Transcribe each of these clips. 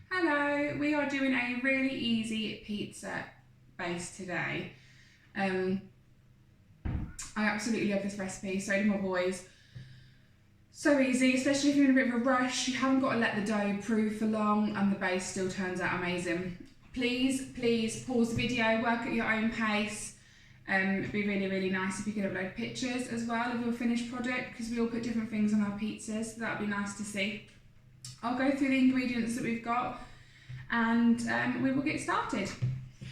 Hello, we are doing a really easy pizza base today. I absolutely love this recipe, so do my boys. So easy, especially if you're in a bit of a rush, you haven't got to let the dough prove for long and the base still turns out amazing. Please pause the video, work at your own pace. It'd be really nice if you could upload pictures as well of your finished product, because we all put different things on our pizzas, so that would be nice to see. I'll go through the ingredients that we've got and we will get started.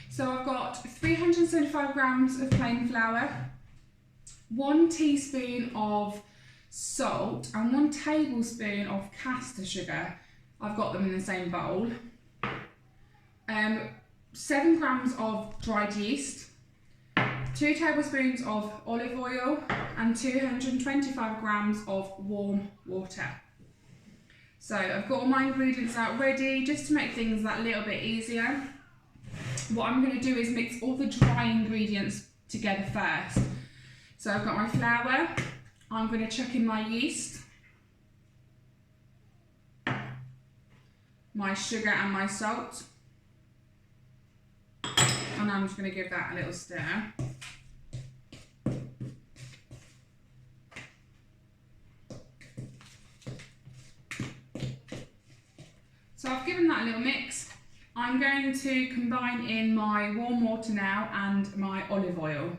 So I've got 375 grams of plain flour, 1 teaspoon of salt and 1 tablespoon of caster sugar. I've got them in the same bowl. 7 grams of dried yeast, 2 tablespoons of olive oil and 225 grams of warm water. So I've got all my ingredients out ready just to make things that little bit easier. What I'm going to do is mix all the dry ingredients together first. So I've got my flour, I'm going to chuck in my yeast, my sugar and my salt, and I'm just going to give that a little stir. So I've given that a little mix. I'm going to combine in my warm water now and my olive oil.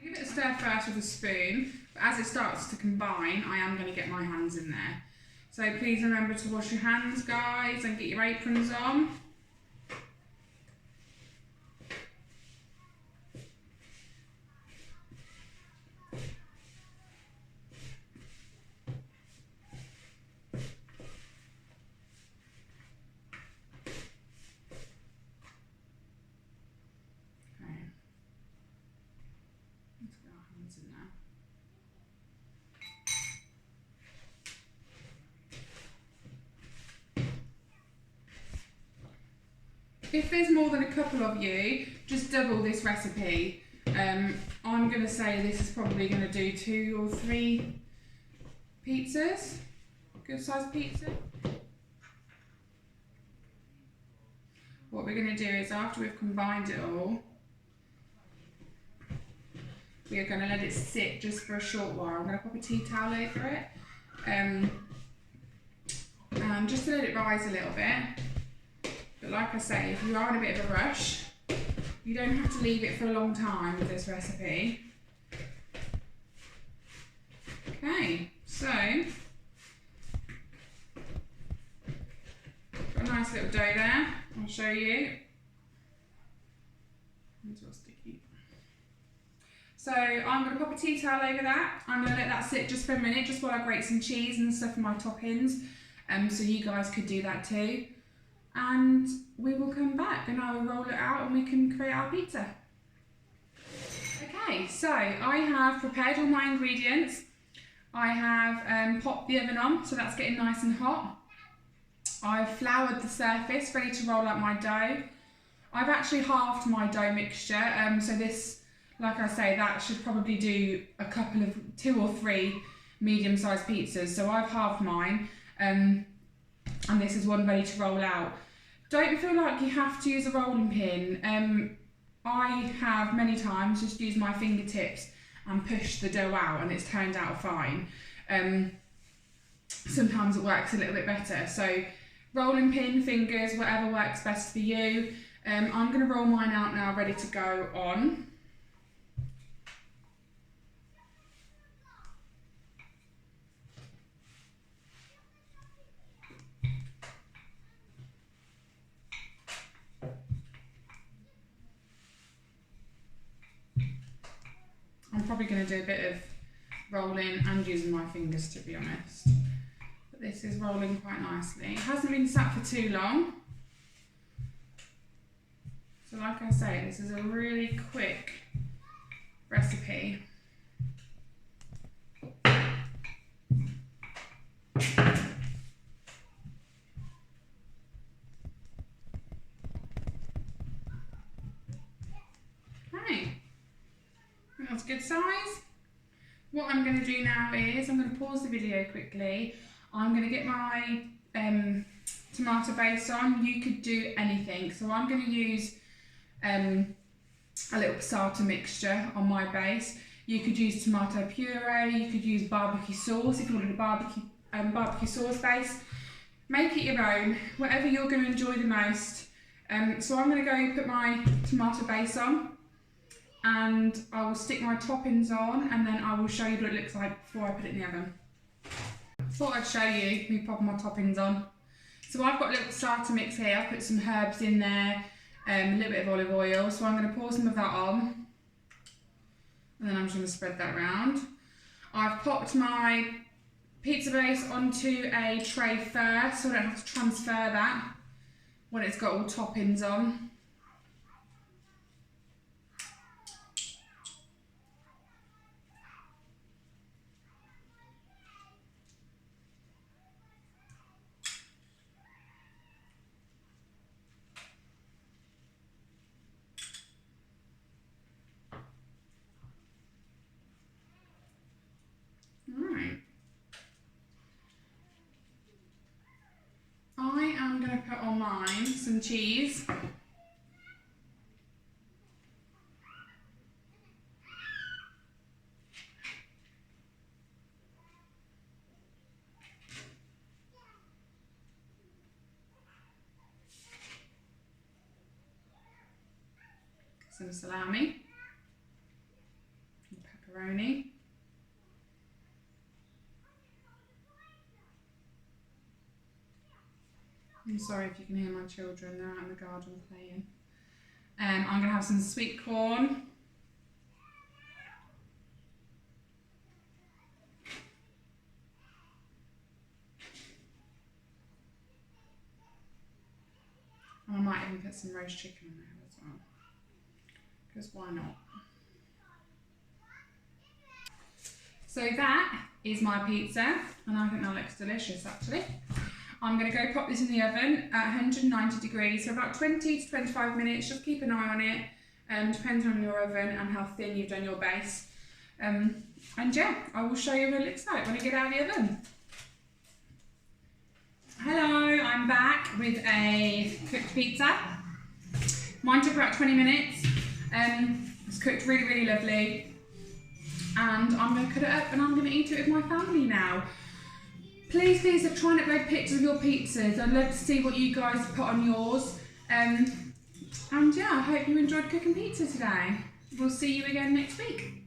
Give it a stir first with a spoon, but as it starts to combine, I am going to get my hands in there. So please remember to wash your hands, guys, and get your aprons on. If there's more than a couple of you, just double this recipe. I'm going to say this is probably going to do 2 or 3 pizzas, good sized pizza. What we're going to do is after we've combined it all, we are going to let it sit just for a short while. I'm going to pop a tea towel over it, just to let it rise a little bit. But like I say, if you are in a bit of a rush, you don't have to leave it for a long time with this recipe. Okay, so got a nice little dough there. I'll show you. It's all sticky. So I'm going to pop a tea towel over that. I'm going to let that sit just for a minute, just while I grate some cheese and stuff for my toppings. So you guys could do that too. And we will come back and I will roll it out and we can create our pizza. Okay, so I have prepared all my ingredients. I have popped the oven on, so that's getting nice and hot. I've floured the surface, ready to roll out my dough. I've actually halved my dough mixture, so this, like I say, that should probably do a couple of 2 or 3 medium-sized pizzas. So I've halved mine, and this is one ready to roll out. Don't feel like you have to use a rolling pin. I have many times just used my fingertips and pushed the dough out and it's turned out fine. Sometimes it works a little bit better. So rolling pin, fingers, whatever works best for you. I'm going to roll mine out now, ready to go on. I'm probably going to do a bit of rolling and using my fingers, to be honest. But this is rolling quite nicely. It hasn't been sat for too long. So like I say, this is a really quick recipe. Okay, I think that's a good size. What I'm going to do now is I'm going to pause the video quickly. I'm going to get my tomato base on. You could do anything. So I'm going to use a little passata mixture on my base. You could use tomato puree, you could use barbecue sauce if you wanted a barbecue sauce base. Make it your own, whatever you're going to enjoy the most. So I'm going to go put my tomato base on, and I will stick my toppings on, and then I will show you what it looks like before I put it in the oven. Thought I'd show you me popping my toppings on. So I've got a little starter mix here. I put some herbs in there, a little bit of olive oil. So I'm going to pour some of that on, and then I'm just going to spread that around. I've popped my pizza base onto a tray first, so I don't have to transfer that when it's got all toppings on. Right. I am going to put on mine some cheese. Some salami, pepperoni, I'm sorry if you can hear my children, they're out in the garden playing. I'm going to have some sweet corn, and I might even put some roast chicken in there as well, because why not? So that is my pizza, and I think that looks delicious actually. I'm going to go pop this in the oven at 190 degrees for about 20 to 25 minutes. Just keep an eye on it, depending on your oven and how thin you've done your base. And yeah, I will show you what it looks like when I get out of the oven. Hello, I'm back with a cooked pizza. Mine took about 20 minutes. It's cooked really, really lovely. And I'm going to cut it up and I'm going to eat it with my family now. Please try and upload pictures of your pizzas. I'd love to see what you guys put on yours. And yeah, I hope you enjoyed cooking pizza today. We'll see you again next week.